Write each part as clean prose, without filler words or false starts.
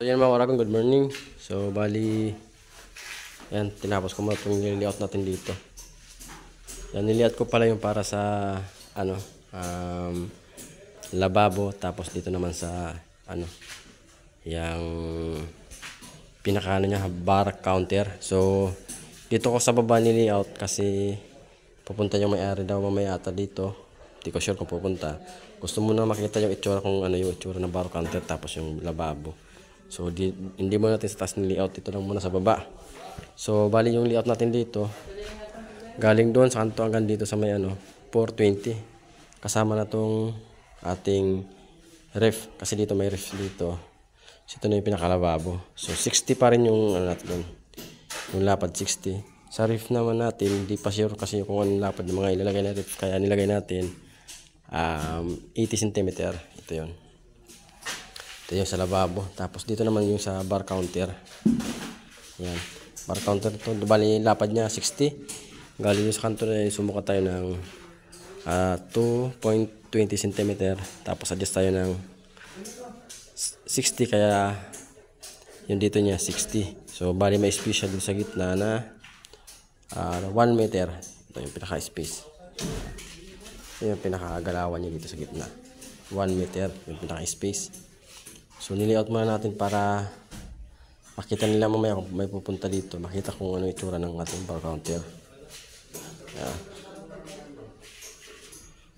So yan mga karagon, good morning. So bali, yan, tinapos ko muna itong nililayout natin dito. Yan, nililayout ko pala yung para sa lababo. Tapos dito naman sa yung pinaka niya, bar counter. So dito ko sa baba nililayout kasi pupunta yung may-ari daw mamaya ata dito. Hindi ko sure kung pupunta. Gusto mo na makita yung itsura kung ano yung itsura ng bar counter tapos yung lababo. So hindi mo natin sa taas ng layout, ito lang muna sa baba. So bali yung layout natin dito galing doon sa kanto hanggang dito sa may 420. Kasama na tong ating ref kasi dito may ref dito. So ito na yung pinakalababo. So 60 pa rin yung natin. Yung lapad 60. Sa ref naman natin, hindi pa sure kasi kung anong lapad ng mga ilalagay na ref, kaya nilagay natin 80 cm. Ito yun. Ito yung sa lababo. Tapos dito naman yung sa bar counter. Yan. Bar counter ito. Bali lapad niya 60. Galing yung sa kanto na sumukat tayo ng 2.20 cm. Tapos adjust tayo ng 60. Kaya yung dito niya 60. So bali may space siya dito sa gitna na 1 meter. Ito yung pinaka-space. Ito yung pinakagalawan niya dito sa gitna. 1 meter yung pinaka-space. So nililayout muna natin para makita nila mamaya kung may pupunta dito, makita kung ano itsura ng ating bar counter. Yeah.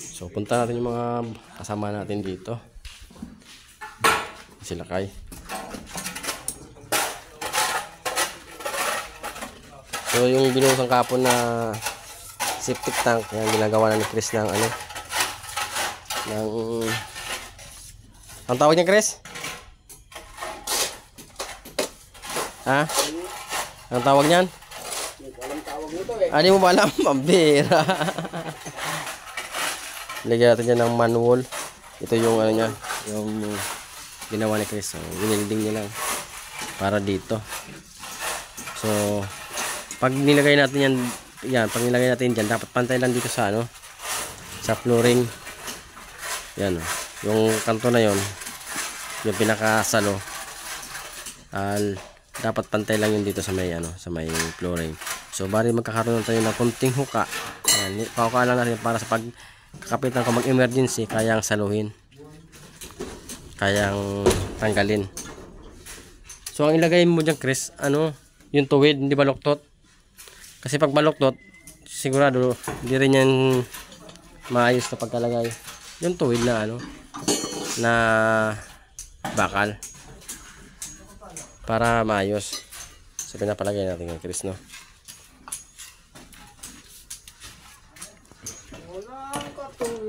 So punta natin yung mga kasama natin dito. Sila Kay. So yung binusang kapon na septic tank, yan ginagawa na ni Chris ng ang tawag niya, Chris? Ha? Ang tawag niyan? Walang tawag nito eh. Ano mo ba alam? Pambira. Lagyan natin dyan ng manual. Ito yung niya, yung ginawa ni Chris. So, winilding niya lang para dito. So, pag nilagay natin yan, pag nilagay natin dyan, dapat pantay lang dito sa sa flooring. Yan yung kanto na yon, yung pinakasalo. Dapat pantay lang yun dito sa may sa may flooring. So bali magkakaroon tayo ng konting huka. Ayan, pahuka lang natin para sa pagkakapitan ko mag-emergency, kayang saluhin, kayang tanggalin. So ang ilagay mo dyan, Chris, yung tuwid, hindi baluktot. Kasi pag baluktot, sigurado hindi rin yan maayos na pagkalagay. Yung tuwid na na bakal, para maayos. So pinapalagay natin kay Chris, no?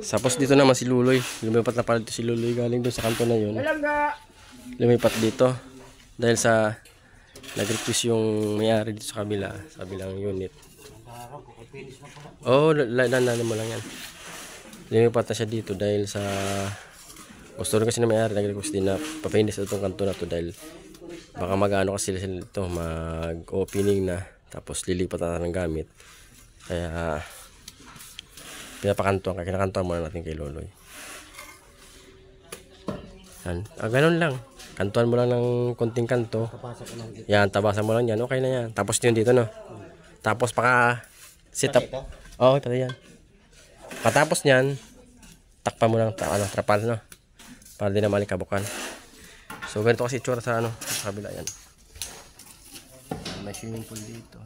Tapos dito naman si Luloy. Lumipat na pala dito si Luloy, galing doon sa kanto na yun. Lumipat dito dahil sa nag-request yung may-ari dito sa kabila, sa kabilang unit. Oh, lalanan mo lang yan. Lumipat na siya dito dahil sa gusto rin kasi na may-ari, nag-request din na papahinis itong kanto na to dahil baka mag-ano kasi sila ito, mag-opening na, tapos lilipat na ng gamit. Kaya pinapakantuan, kaya kinakantuan muna natin kay Loloy. Ganun lang, kantuan mo lang ng konting kanto. Yan, tabasan mo lang yan, okay na yan. Tapos yun dito, no? Tapos paka sit up. Oo, ito yan. Patapos nyan, takpan mo lang trapal, no? Para di na malikabukan. So ganito kasi itsura sa sa kabila yan. May swimming pool dito.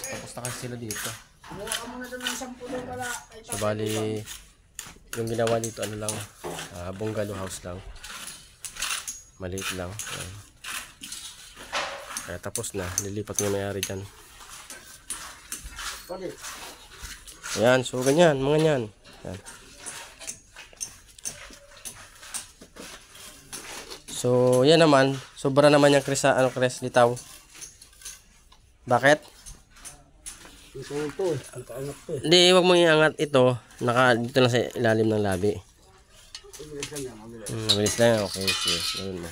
Tapos na kasi sila dito. So bali yung ginawa dito lang, bungalow house lang. Maliit lang. Kaya tapos na, nilipat niya may-ari dyan. Ayan, so ganyan, mga yan. Ayan. So, yan naman. Sobra naman yung Chris Chris, litaw. Bakit? Hindi, wag mong iangat ito. Dito lang sa ilalim ng labi. Mabilis lang. Okay, sige. Gawin mo.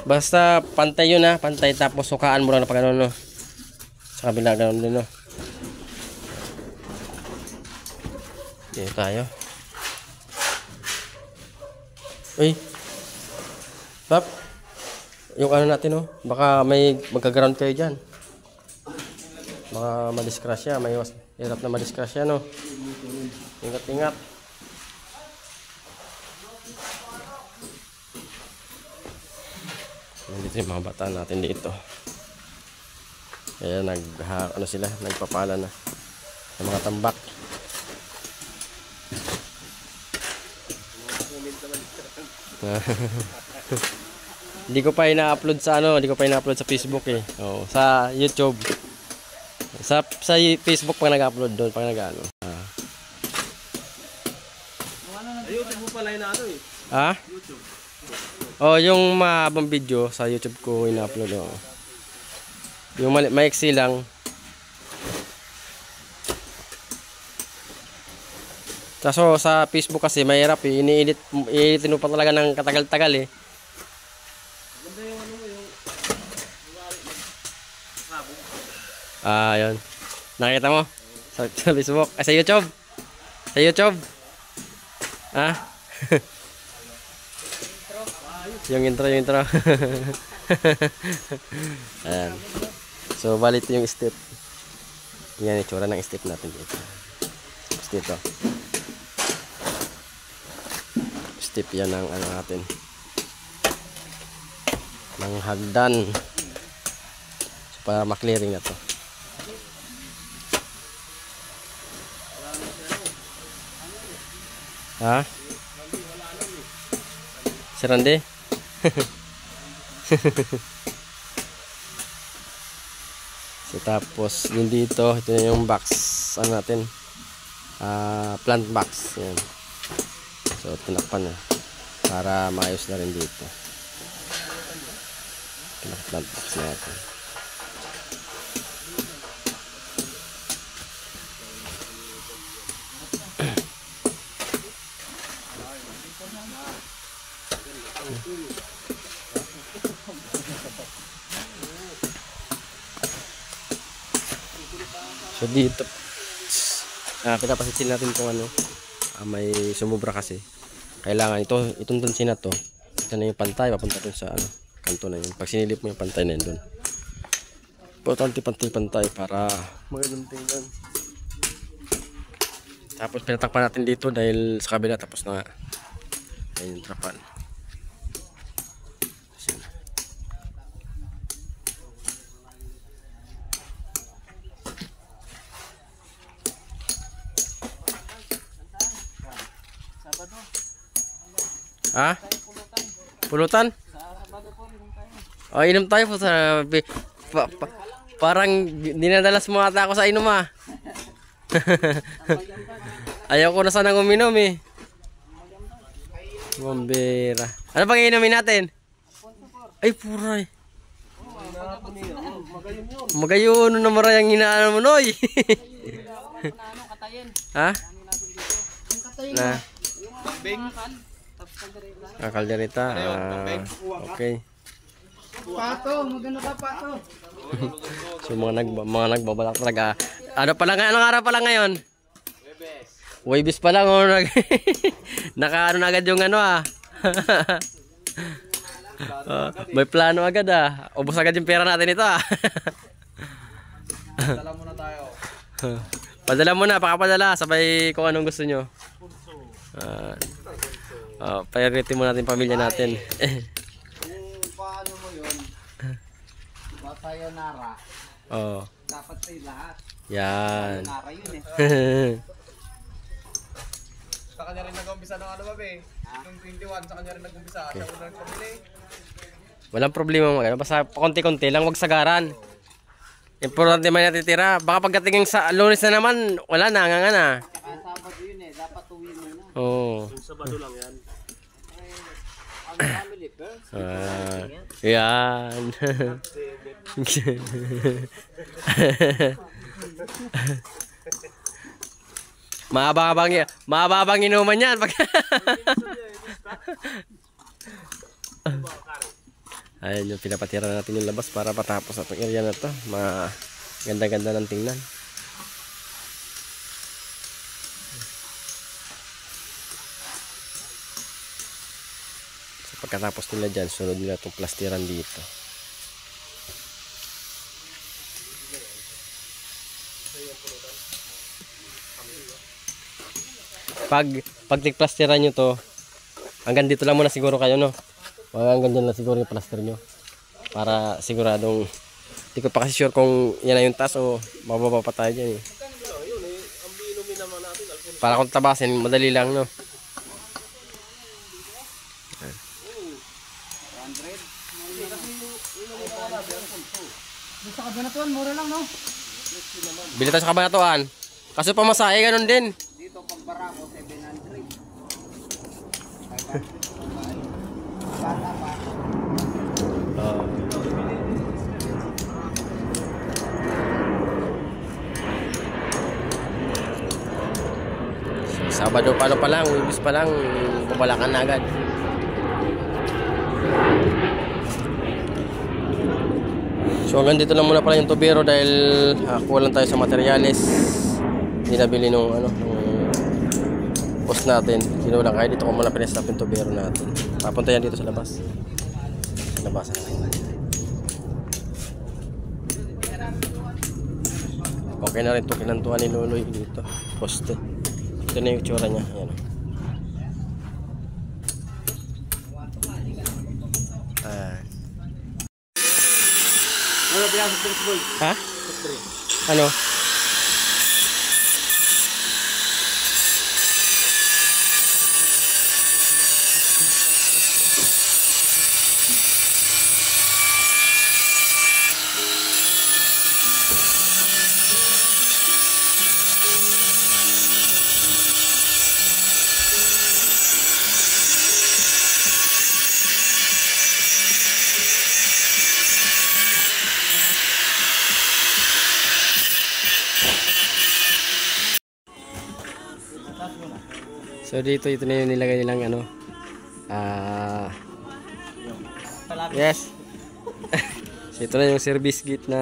Basta pantay yun, pantay, tapos sukaan mo lang na pag no? Sa kabila, gano'n din, no? Dito tayo. Uy. Pap. Yung ano natin, oh. Baka may magka-ground kayo dyan. Baka madiskrasya. May hirap na madiskrasya, no. Ingat-ingat. Nandito yung mga bata natin dito. Kaya ano sila, nagpapala na ng mga tambak. Hindi ko pa ina-upload sa hindi ko pa ina-upload sa Facebook eh. Oh, sa YouTube. Sa Facebook pag nag-upload doon, pag nag-ano. YouTube mo pala yung eh. Ah? YouTube. Oh, yung mahabang video sa YouTube ko ina-upload. Oh. Yung maiksi lang. Kaso sa Facebook kasi mahirap eh. Iniinitin mo pa talaga ng katagal-tagal eh. Ganda yung yung Yun. Nakita mo? Sa Facebook? Sa YouTube? Sa YouTube? Ah? yung intro. Ayan. So, balit yung step. Yan, itsura ng step natin dito. Tapos dito. Step yan ng ano natin. Ng hagdan. So, para maklearing na to. Ha? Si Randy? So, tapos yun dito, ito na yung box ano natin, plant box yan. So tinakpan na para maayos na rin dito. Plant box na natin. So dito pinapasit natin kung may sumubra kasi kailangan itong tansin na to, ito na yung pantay papunta dun sa kanto na yun. Pag sinilip mo yung pantay na yun dun, importante pantay para magandang tingnan. Tapos pinatakpan natin dito dahil sa kabila tapos na ayun yung trapan. Ha? Pulutan? Oh, inom tayo po sa parang dinadalas mo ata ako sa inom ah. Ayaw ko na sanang uminom eh. Mambira. Ano pang iinumin natin? Ay puray. Magayon na marayang inaano mo noy. Ha? Na. Kaldereta. Okay. Pato, maganda ka pato. So mga nagbabalak talaga. Ano pala anong araw pala ngayon? Webes pa lang naka na agad yung may plano agad ubos agad yung pera natin ito Padala muna tayo. Padala muna, pakapadala sabay kung anong gusto nyo. Priority mo natin pamilya natin. Kung paano mo yun, sayonara. Oh. Dapat sa'yo lahat. Yan. Sayonara yun Sa kanya rin nag-umpisa ng babe? Yung 21, sa kanya rin nag-umpisa. Okay. Sa unang pamili. Walang problema basta konti-konti lang, wag sagaran. Importante man natitira. Baka pagdating sa Lunes na naman, wala na, nga na. Sabado yun dapat uwi mo na. Oo. Yung Sabado lang yan. Ang family first. Yan. Mababang inuman yan. Ayan yung pinapatira natin yung labas para patapos atong area na to. Ganda-ganda ng tingnan. pagkatapos nila dyan, sunod nila itong plastiran dito. Pag tigplastiran nyo to, hanggang dito lang muna siguro kayo, no? Hanggang dyan lang siguro yung plaster nyo. Para siguradong, hindi ko pa kasi sure kung yan na yung taas o mababa pa tayo dyan eh. Para kung tabasin, madali lang, no? Sa Kabanatuan, mura lang, no? Bili tayo sa Kabanatuan. Kaso pamasahe, ganun din. Dito pag barako, 700. 500 para pa. Sabado pa lang, Wibis pa lang, babalakan na agad. So hanggang dito lang muna pala yung tubero dahil kulang tayo sa materyales. Hindi nabili nung post natin. Sinulang kaya dito ko muna pinestop yung tubero natin. Papunta yan dito sa labas. Sa labas. Okay na rin ito kinantuan ni Loloy dito. Poste. Ito na yung itsura niya. Ayan. Ano pinasok sa boy? Ha? Ano? So dito ito na yung nilagay nilang ano. Yes. So ito na yung service gate na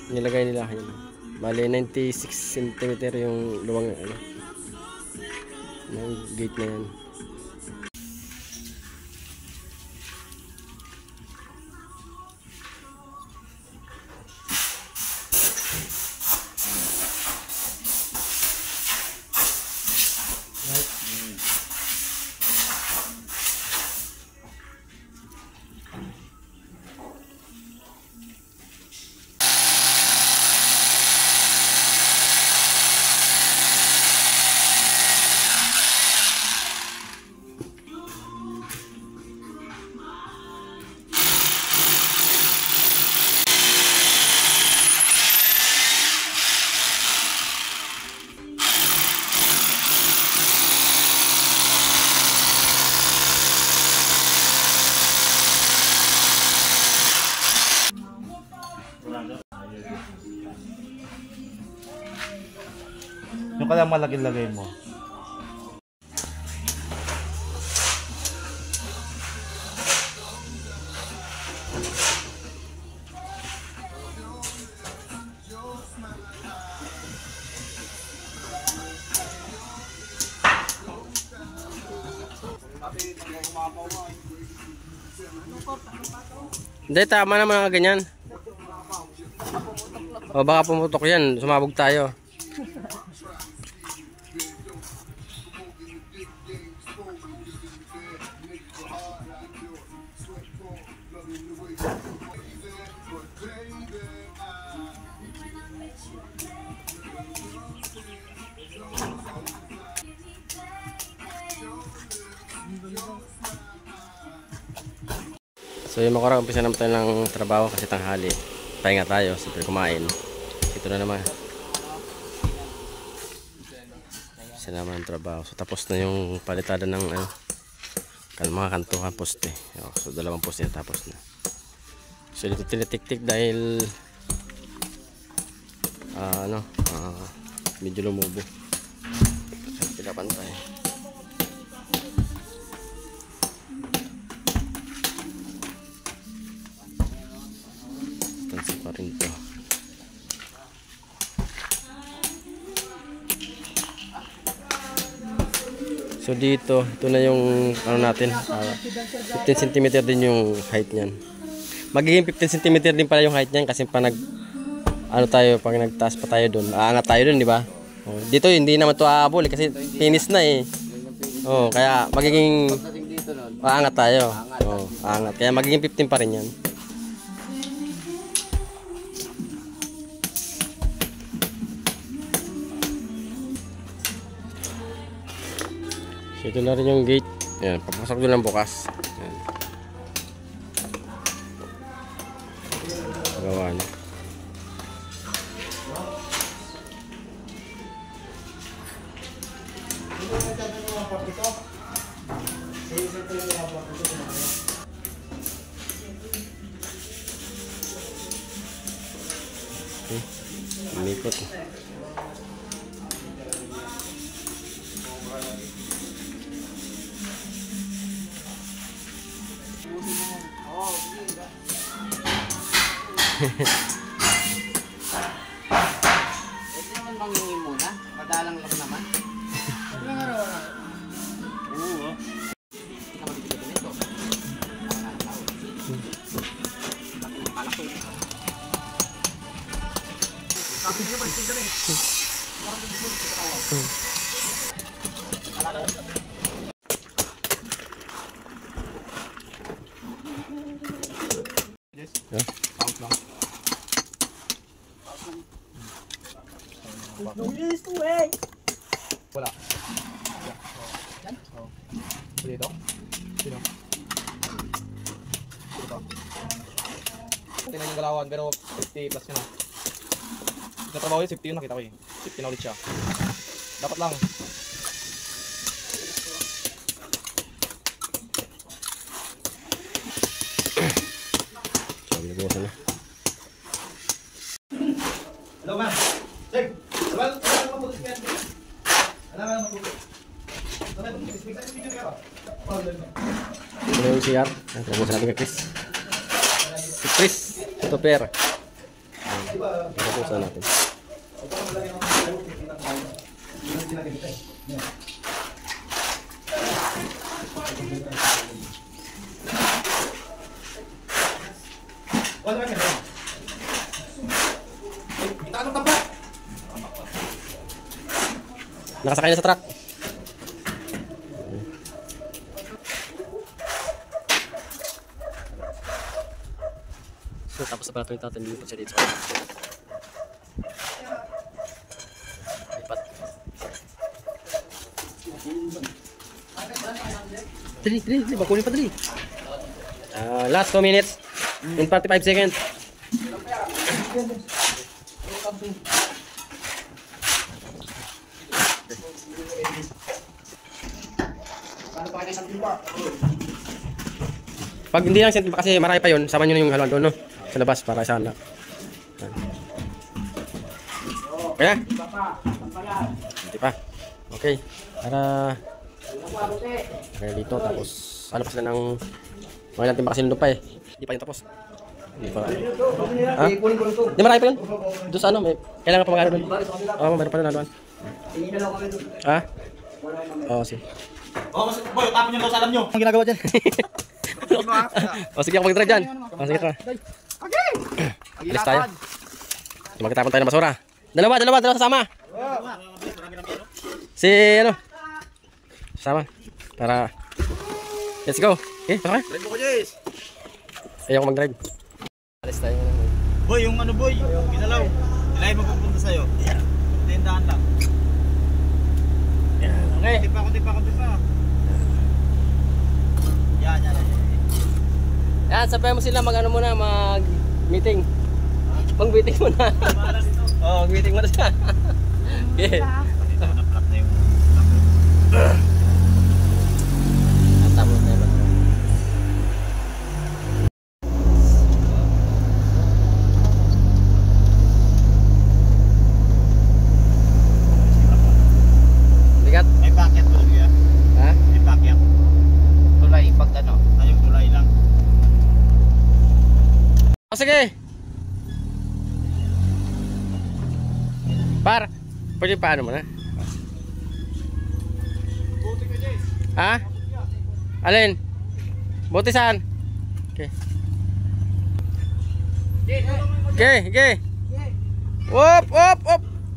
nilagay nila. Yun. Bali 96 cm yung luwang ano. Ng gate na yan. Yung kaya malaki-lagay mo. Hindi, tama naman ang ganyan. O baka pumutok yan, sumabog tayo. So yung makarang umpisa naman tayo ng trabaho kasi tanghali. Pahinga tayo, siyempre kumain. Ito na naman. Umpisa naman ng trabaho. So tapos na yung palitada ng mga kantuhan poste. So 2 poste na tapos na. So dito tinitik-tik dahil medyo lumubo. So pinapantay. Pa rin to. So dito, ito na yung ano natin, 15 cm din yung height niyan. Magiging 15 cm din pala yung height niyan kasi pa ano tayo, pag nagtaas pa tayo doon, aangat tayo doon, di ba? Oh, dito hindi naman to aabol kasi finish na eh. Oh, kaya magiging Pagdating dito nun, aangat tayo. Oh, aangat. Kaya magiging 15 pa rin yan. So, ito na rin yung gate. Ayan, papasok doon lang bukas. Ayan. Pagawa na. Umikot. ito naman mangingi muna. Madalang lang naman. Oo. Hindi ka mabibigyan nito. Palak. Wala. Dito? Sino? Dito. Tingnan yung galawan pero 50 plus yun. Sa trabaho yun, 50 yun nakita ko eh. 50 na ulit siya. Dapat lang. So, binubukasan na. Hello ma'am. Check. Wala ka mabuti ka. Wala ka mabuti. Ito na yung CR. Binubukasan natin kay Chris. Si Chris. Ito pera. Binubukasan natin. Nakasakay na sa truck. So, tapos na pala ito yung tatanilipan siya dito. Lipat. Dali, bakunin pa dali. Last 2 minutes. In 45 seconds. Pag hindi lang sentimpa kasi marami pa yun, sama nyo na yung haluan doon, no? Sa labas, para sa anak. Kaya? Hindi pa. Okay. Para dito, tapos ano pa sila ng mga ilang timba kasi nandun pa eh. Hindi pa yun tapos. Hindi pa. Ha? Hindi, marami pa yun. Doon sa ano, may kailangan pa mag-ano doon. Oo, meron pa doon haluan. Ha? Oo, sige. Oh, boy, tapon yung sa alam nyo. Ang ginagawa dyan. O sige ako mag-drive dyan. O sige ka. Okay. Alis tayo. Magkatapon tayo ng basura. Dalawa sasama. Si ano? Sama. Para let's go. Okay, pasok ka. Drive mo ko, Jess. Ayaw ko mag-drive. Alis tayo. Boy, yung ano boy, yung ginalaw. Ilay magpupunta sa'yo. Tindahan lang. Okay. Kunti pa. Yan. Yan, sabihin mo sila mag-ano muna, mag-meeting. Mag-meeting muna. Oo, mag-meeting muna siya. Okay. Tama na tayo. Bigat? May packet ba yan? Ha? May packet. tulay pag ano. Ayong tulay lang. O sige. Pwede paano mo na? Buti ka, Jess. Ha? Alin? Buti saan? Okay. Okay. Wop.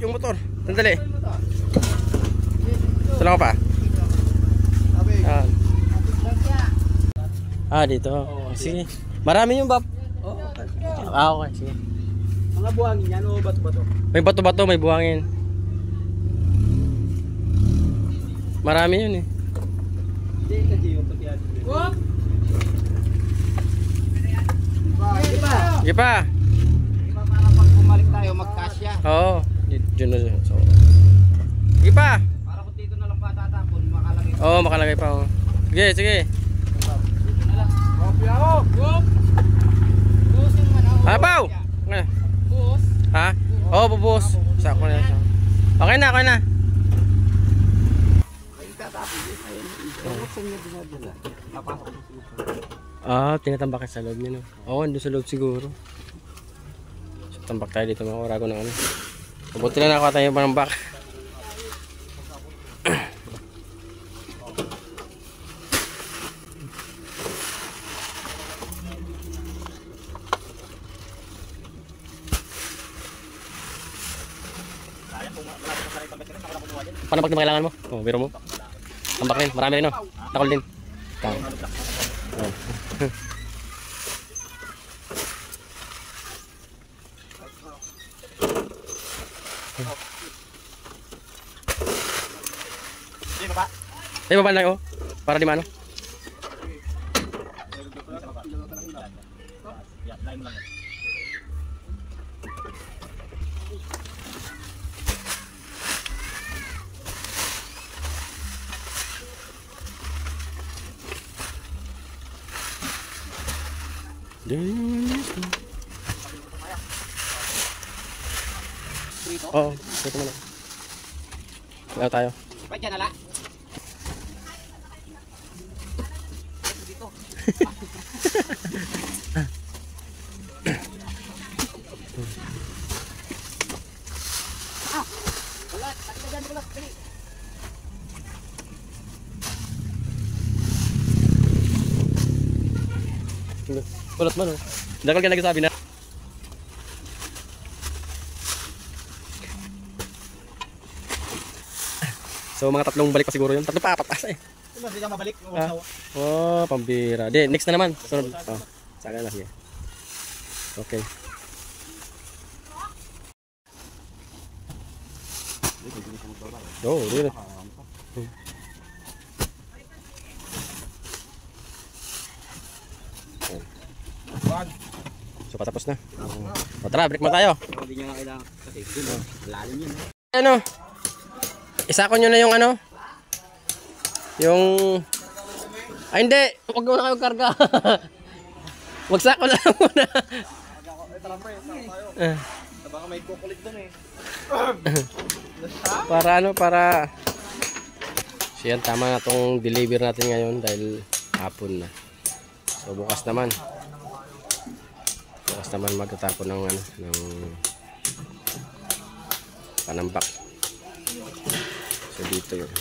Yung motor. Sandali. Sala ko pa. Dito. Sige. Marami yung bab. Okay. Sige. Mga buhangin yan o bato-bato? May bato-bato, may buhangin. Marami yun eh. Hindi, kasi yung pati yan. Sige pa. Diba para pag bumalik tayo magkasya? Oo. Diyan na. So. Sige pa. Para kung dito na lang patatapon, makalagay. Oo, makalagay pa. Oh. Sige. Apaw! Buhos? Ha? Oo, bubuhos. Sako na. Okay na. Tinatambakan sa loob niya, no? Oo, andun sa loob siguro. So, tambak tayo dito, mga orago ng ano. Mabuti na nakuha tayo ng bak. Panambak din ba kailangan mo? Oo, biro mo. Tambak rin, marami rin, no? Takol din. Ay, baba lang, oh. Para di mano. Oo, dito muna. Wala tayo. Ba't yan ala? Kulot mo, no? Dagal ka lagi sabi na. So mga 3 balik pa siguro yun. 3 pa, 4 asa eh. Hindi ka mabalik. Oh, pambira. Di, next na naman. Sunod. Oh, saka na, sige. Okay. Oh, really? So patapos na. O tara, break mo tayo. Hindi nyo nga kailangan kasi doon, lalim yun. Ano? Isako nyo na yung ano? Yung... Ay hindi! Huwag mo na kayo karga. Wagsako na lang muna. Baka may kukulit doon eh. Para ano, para... So yan, tama na itong deliver natin ngayon dahil hapon na. So bukas naman magtatapon ng ano, ng panambak. So dito yun.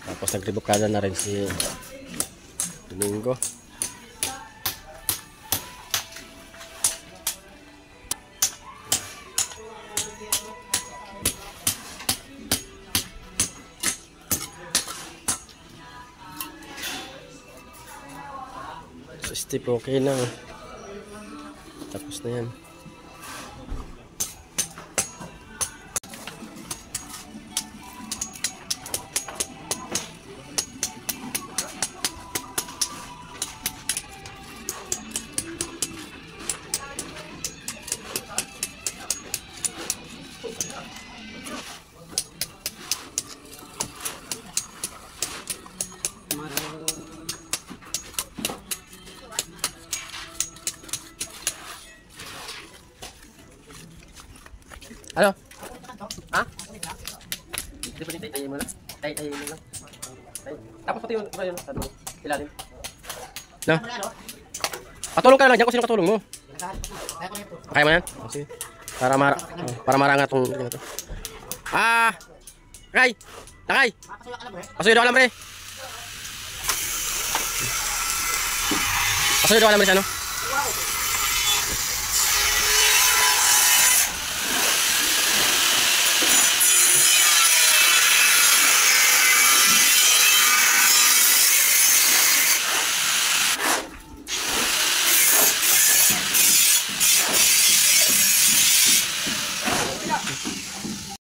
Tapos nagribukada na rin si Domingo. So Steve, okay na. Tapos na yan. Ano? Ha? Hindi pa din tayo mo lang. Tayo mo lang. Tapos pati yung ano, ilalim. No? Patulong ka lang dyan kung sino katulong mo. Kaya mo yan? Oh, sige. Para marangat itong ito. Kay! Lakay! Pasuyo ka lang pre. Pasuyo ka lang pre sa ano?